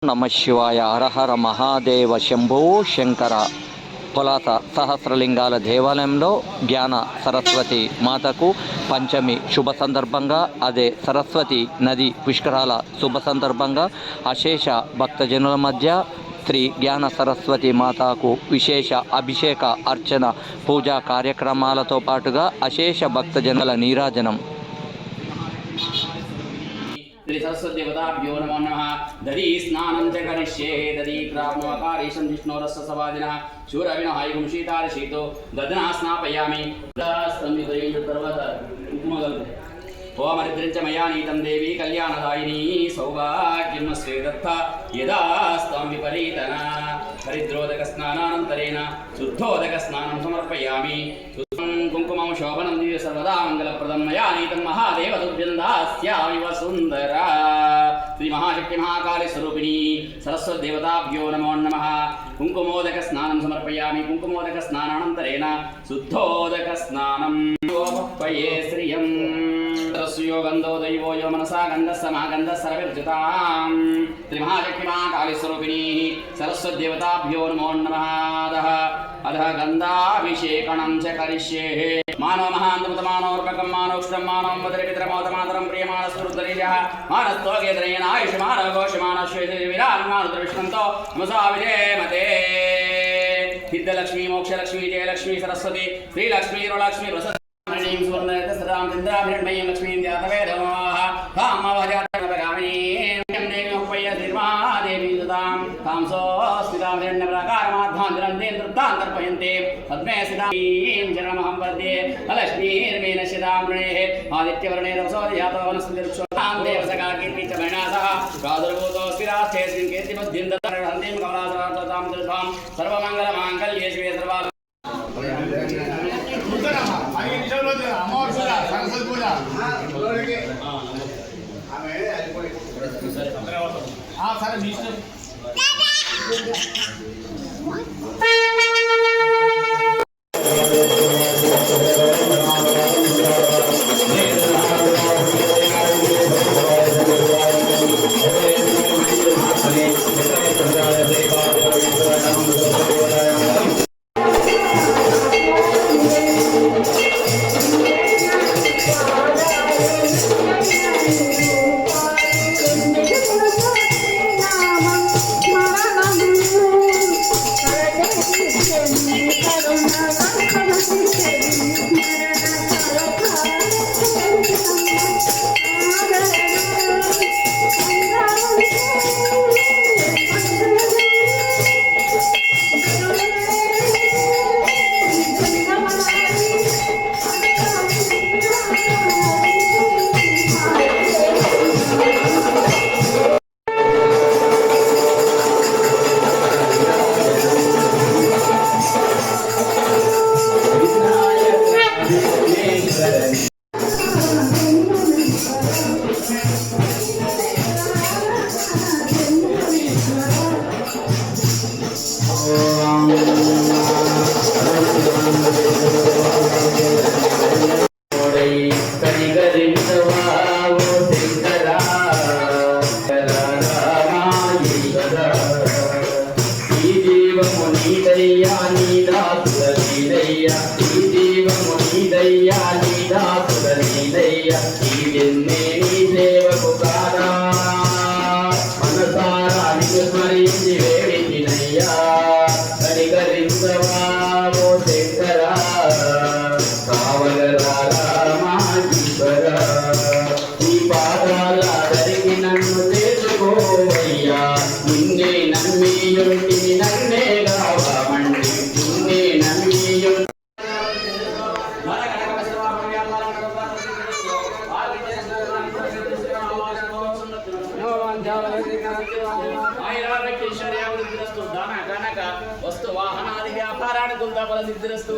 నమ శివాయ. హరహర మహాదేవ శంభో శంకర. పొలాస సహస్రలింగాల దేవాలయంలో జ్ఞాన సరస్వతి మాతకు పంచమి శుభ సందర్భంగా, అదే సరస్వతి నది పుష్కరాల శుభ సందర్భంగా అశేష భక్తజనుల మధ్య శ్రీ జ్ఞాన సరస్వతి మాతకు విశేష అభిషేక అర్చన పూజా కార్యక్రమాలతో పాటుగా అశేష భక్తజనుల నీరాజనం. श्री सरस्वती देवताभ्यो नमो नमः. दधी स्नानं च करिष्ये. दधी प्राप्नोकारीशं विष्णोरस्य सवादिनः शूरविनहायिगुं शीतारशीतो दधना स्नापयामि. ओमरिद्रं च मया नीतं देवी कल्याणदायिनी सौभाग्यं स्वेदत्ता यदा स्तं विपरीतना. हरिद्रोदकस्नानानन्तरेण शुद्धोदकस्नानं समर्पयामि. कुङ्कुमं शोभनं दिव्य सर्वदा मङ्गलप्रदं मया नीतं महादेव तुभ्यं दास्यामि वसुन्धरा. श्री महाशक्ति महाकाली स्वरूपिणी सरस्वती देवताभ्यो नमो नमः. कुङ्कुमोदकस्नानं समर्पयामि. कुङ्कुमोदकस्नानानन्तरेण शुद्धोदकस्नानं योपये श्रियं यो गन्धो दैवो यो मनसा गन्धः समागन्धः सर्वविर्जितां. श्री महाशक्ति महाकाली स्वरूपिणी सरस्वती देवताभ्यो नमो नमः. अधः गन्धाभिषेकणं च करिष्ये. मानव महान्तमुतमानोर्पकं मानोष्णं मानवं मधुरपितरमोदमातरं प्रियमाणस्वरुद्धरीजः मानस्तोगेतरेण आयुष्मानघोषमानश्वेतिर्विरान्मानुद्रविष्णन्तो नमसा विधेमते. सिद्धलक्ष्मी मोक्षलक्ष्मी जयलक्ष्मी सरस्वती श्रीलक्ष्मी रुलक्ष्मी प्रसन्न सुवर्णरत्नसदां चन्द्राभिर्मयीं लक्ष्मीं जातवेदमाः कामवजातनवगामिनीं देवीं उपय्य श्रीर्महादेवीं सुतां कांसोऽस्मितां हिरण्यप्राकारमाध्वान्तरन्तीं तृप्तान्तर्पयन्ते पद्मे सितां शरणमहं वन्दे लक्ष्मीर्मीनश्यतां वृणेः आदित्यवर्णे तपसो जातो वनस्पतिरुक्षोतां देवसकाकीर्ति च मणिनाथः प्रादुर्भूतो स्थिरास्ते कीर्तिबुद्धिं दत्तहन्तीं कमलासरां दृढां सर्वमङ्गलमाङ्गल्ये शिवे सर्वा సరే మీ ఇష్టం. वस्तु वाहनादि व्यापाराणि कुलता फलसिद्धिरस्तु।